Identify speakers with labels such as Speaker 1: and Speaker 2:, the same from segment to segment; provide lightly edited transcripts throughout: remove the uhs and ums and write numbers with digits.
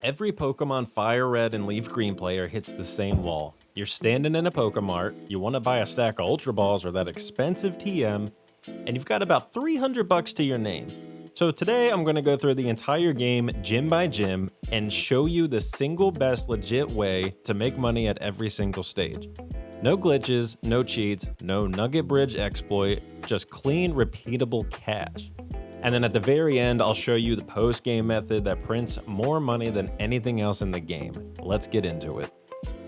Speaker 1: Every Pokemon FireRed and LeafGreen player hits the same wall. You're standing in a Pokemart, you want to buy a stack of Ultra Balls or that expensive TM, and you've got about 300 bucks to your name. So today I'm going to go through the entire game gym by gym and show you the single best legit way to make money at every single stage. No glitches, no cheats, no Nugget Bridge exploit, just clean, repeatable cash. And then at the very end, I'll show you the post-game method that prints more money than anything else in the game. Let's get into it.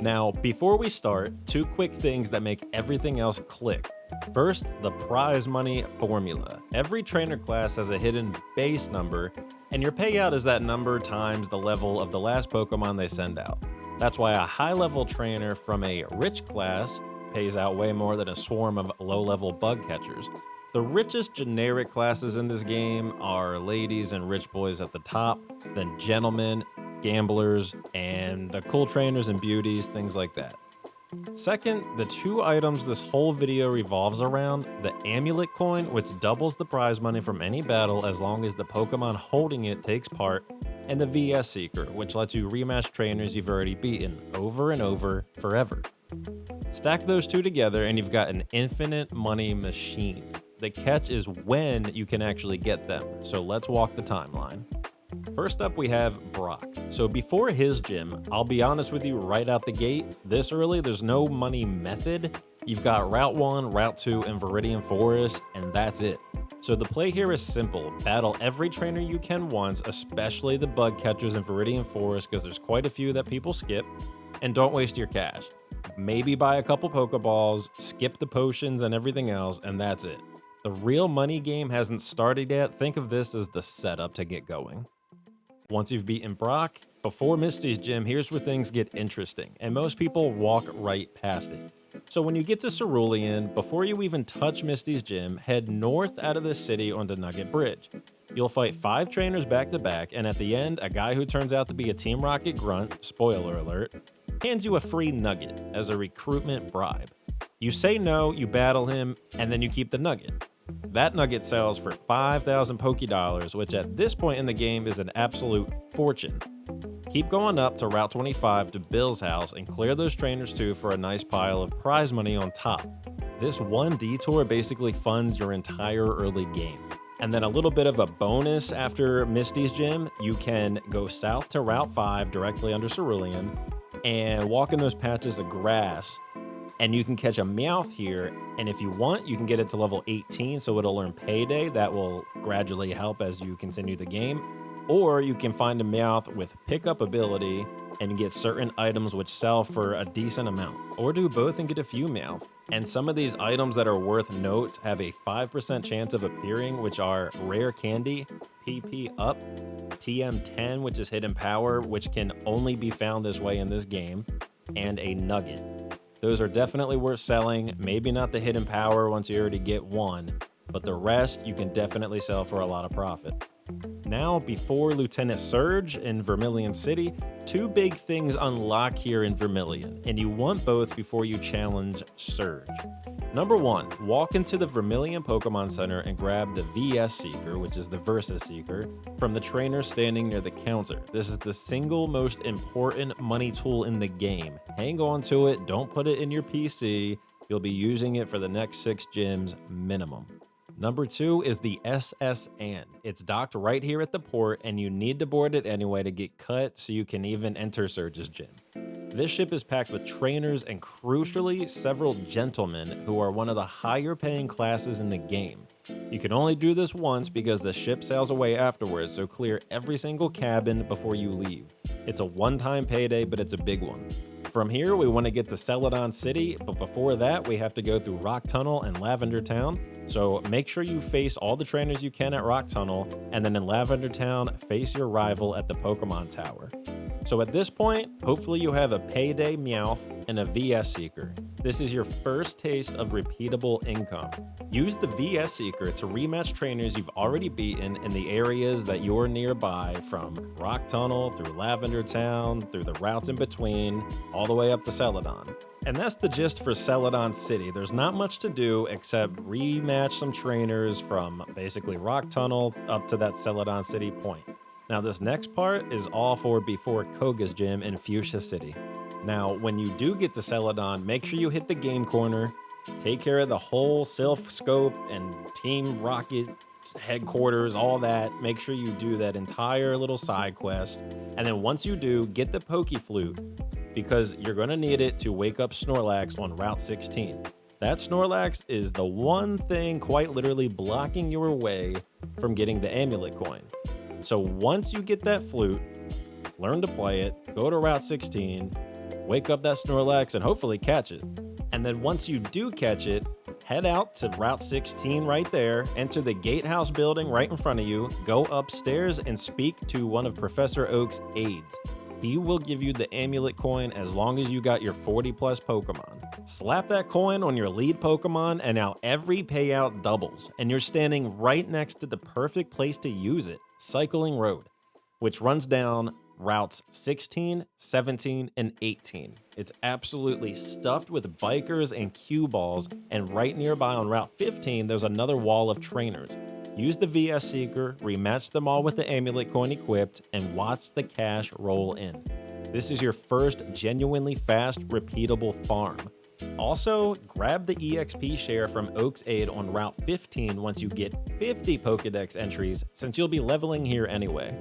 Speaker 1: Now, before we start, two quick things that make everything else click. First, the prize money formula. Every trainer class has a hidden base number, and your payout is that number times the level of the last Pokemon they send out. That's why a high-level trainer from a rich class pays out way more than a swarm of low-level bug catchers. The richest generic classes in this game are ladies and rich boys at the top, then gentlemen, gamblers, and the cool trainers and beauties, things like that. Second, the two items this whole video revolves around, the Amulet Coin, which doubles the prize money from any battle as long as the Pokemon holding it takes part, and the VS Seeker, which lets you rematch trainers you've already beaten over and over forever. Stack those two together and you've got an infinite money machine. The catch is when you can actually get them, so let's walk the timeline. First up, we have Brock. So before his gym, I'll be honest with you right out the gate, this early, there's no money method. You've got Route 1, Route 2, and Viridian Forest, and that's it. So the play here is simple. Battle every trainer you can once, especially the bug catchers in Viridian Forest, because there's quite a few that people skip, and don't waste your cash. Maybe buy a couple Pokeballs, skip the potions and everything else, and that's it. The real money game hasn't started yet. Think of this as the setup to get going. Once you've beaten Brock, before Misty's gym, here's where things get interesting, and most people walk right past it. So when you get to Cerulean, before you even touch Misty's gym, head north out of the city onto Nugget Bridge. You'll fight 5 trainers back to back, and at the end, a guy who turns out to be a Team Rocket grunt, spoiler alert, hands you a free nugget as a recruitment bribe. You say no, you battle him, and then you keep the nugget. That nugget sells for 5,000 Poké Dollars, which at this point in the game is an absolute fortune. Keep going up to Route 25 to Bill's house and clear those trainers too for a nice pile of prize money on top. This one detour basically funds your entire early game. And then a little bit of a bonus after Misty's gym, you can go south to Route 5 directly under Cerulean and walk in those patches of grass. And you can catch a Meowth here, and if you want, you can get it to level 18, so it'll earn Payday. That will gradually help as you continue the game. Or you can find a Meowth with pickup ability and get certain items which sell for a decent amount. Or do both and get a few Meowth. And some of these items that are worth note have a 5% chance of appearing, which are Rare Candy, PP Up, TM10, which is Hidden Power, which can only be found this way in this game, and a Nugget. Those are definitely worth selling, maybe not the Hidden Power once you already get one, but the rest you can definitely sell for a lot of profit. Now, before Lieutenant Surge in Vermilion City, two big things unlock here in Vermilion, and you want both before you challenge Surge. Number 1, walk into the Vermilion Pokemon Center and grab the VS Seeker, which is the Versus Seeker, from the trainer standing near the counter. This is the single most important money tool in the game. Hang on to it, don't put it in your PC. You'll be using it for the next 6 gyms minimum. Number 2 is the SSN. It's docked right here at the port, and you need to board it anyway to get cut so you can even enter Surge's gym. This ship is packed with trainers and, crucially, several gentlemen who are one of the higher paying classes in the game. You can only do this once because the ship sails away afterwards, so clear every single cabin before you leave. It's a one-time payday, but it's a big one. From here, we want to get to Celadon City, but before that, we have to go through Rock Tunnel and Lavender Town. So make sure you face all the trainers you can at Rock Tunnel, and then in Lavender Town, face your rival at the Pokemon Tower. So at this point, hopefully you have a Payday Meowth and a VS Seeker. This is your first taste of repeatable income. Use the VS Seeker to rematch trainers you've already beaten in the areas that you're nearby, from Rock Tunnel through Lavender Town, through the routes in between, all the way up to Celadon. And that's the gist for Celadon City. There's not much to do except rematch some trainers from basically Rock Tunnel up to that Celadon City point. Now this next part is all for before Koga's gym in Fuchsia City. Now, when you do get to Celadon, make sure you hit the game corner, take care of the whole Sylph Scope and Team Rocket headquarters, all that. Make sure you do that entire little side quest. And then once you do, get the Poke Flute, because you're going to need it to wake up Snorlax on Route 16. That Snorlax is the one thing quite literally blocking your way from getting the Amulet Coin. So once you get that flute, learn to play it, go to Route 16, wake up that Snorlax, and hopefully catch it. And then once you do catch it, head out to Route 16 right there, enter the gatehouse building right in front of you, go upstairs and speak to one of Professor Oak's aides. He will give you the Amulet Coin as long as you got your 40 plus Pokemon. Slap that coin on your lead Pokemon and now every payout doubles, and you're standing right next to the perfect place to use it, Cycling Road, which runs down routes 16, 17, and 18. It's absolutely stuffed with bikers and cue balls, and right nearby on Route 15, there's another wall of trainers. Use the VS Seeker, rematch them all with the Amulet Coin equipped, and watch the cash roll in. This is your first genuinely fast, repeatable farm. Also, grab the EXP share from Oak's Aid on Route 15 once you get 50 Pokedex entries, since you'll be leveling here anyway.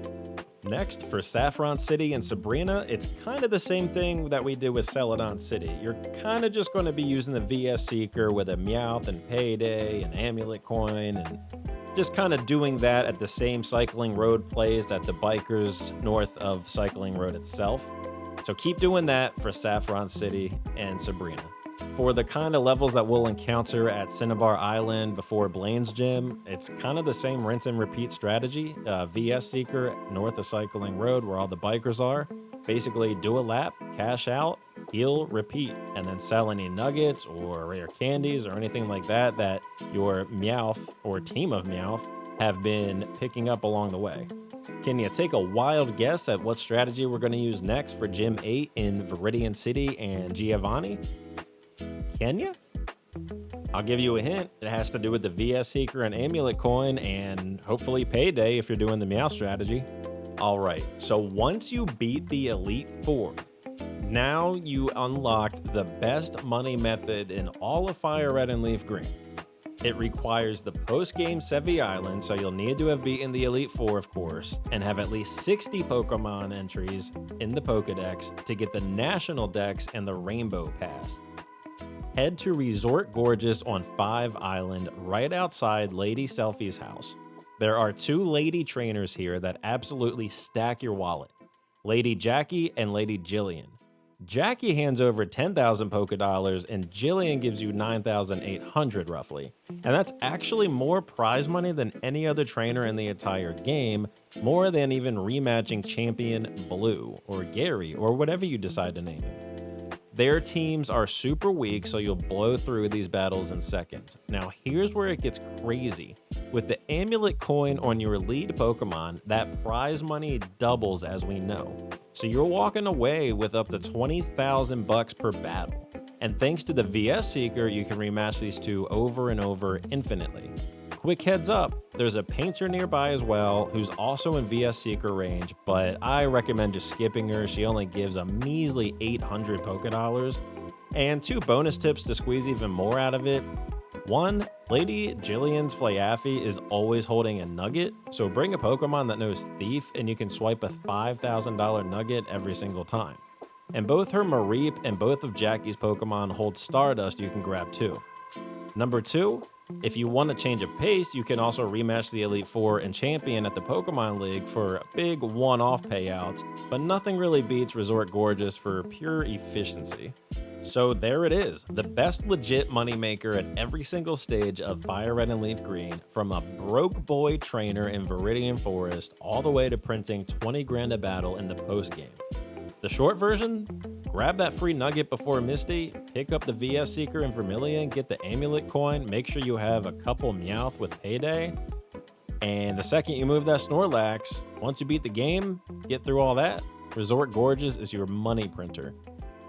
Speaker 1: Next, for Saffron City and Sabrina, it's kind of the same thing that we did with Celadon City. You're kind of just going to be using the VS Seeker with a Meowth and Payday and Amulet Coin, and just kind of doing that at the same Cycling Road plays at the bikers north of Cycling Road itself. So keep doing that for Saffron City and Sabrina. For the kind of levels that we'll encounter at Cinnabar Island before Blaine's Gym, it's kind of the same rinse and repeat strategy. VS Seeker north of Cycling Road where all the bikers are. Basically do a lap, cash out, heal, repeat, and then sell any nuggets or rare candies or anything like that that your Meowth or team of Meowth have been picking up along the way. Can you take a wild guess at what strategy we're going to use next for Gym 8 in Viridian City and Giovanni? Can you? I'll give you a hint. It has to do with the VS Seeker and Amulet Coin and hopefully Payday if you're doing the Meow strategy. All right, so once you beat the Elite Four, now you unlocked the best money method in all of FireRed and LeafGreen. It requires the post-game Sevi Island, so you'll need to have beaten the Elite Four, of course, and have at least 60 Pokemon entries in the Pokedex to get the National Dex and the Rainbow Pass. Head to Resort Gorgeous on 5 Island, right outside Lady Selfie's house. There are 2 lady trainers here that absolutely stack your wallet, Lady Jackie and Lady Jillian. Jackie hands over 10,000 Pokedollars and Jillian gives you 9,800 roughly. And that's actually more prize money than any other trainer in the entire game, more than even rematching Champion Blue or Gary or whatever you decide to name him. Their teams are super weak, so you'll blow through these battles in seconds. Now here's where it gets crazy. With the Amulet Coin on your lead Pokemon, that prize money doubles as we know. So you're walking away with up to 20,000 bucks per battle. And thanks to the VS Seeker, you can rematch these two over and over infinitely. Quick heads up, there's a painter nearby as well who's also in VS Seeker range, but I recommend just skipping her. She only gives a measly 800 Pokedollars. And 2 bonus tips to squeeze even more out of it. 1, Lady Jillian's Flaffy is always holding a nugget, so bring a Pokemon that knows Thief and you can swipe a $5,000 nugget every single time. And both her Mareep and both of Jackie's Pokemon hold Stardust you can grab too. Number 2, if you want to change of pace, you can also rematch the Elite Four and Champion at the Pokemon League for big one-off payouts, but nothing really beats Resort Gorgeous for pure efficiency. So there it is, the best legit moneymaker at every single stage of FireRed and LeafGreen, from a broke boy trainer in Viridian Forest all the way to printing 20 grand a battle in the post-game. The short version? Grab that free nugget before Misty, pick up the VS Seeker in Vermilion, get the Amulet Coin, make sure you have a couple Meowth with Payday, and the second you move that Snorlax, once you beat the game, get through all that, Resort Gorgeous is your money printer.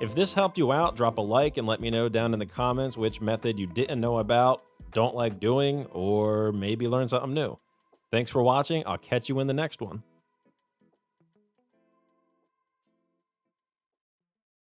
Speaker 1: If this helped you out, drop a like and let me know down in the comments which method you didn't know about, don't like doing, or maybe learn something new. Thanks for watching, I'll catch you in the next one.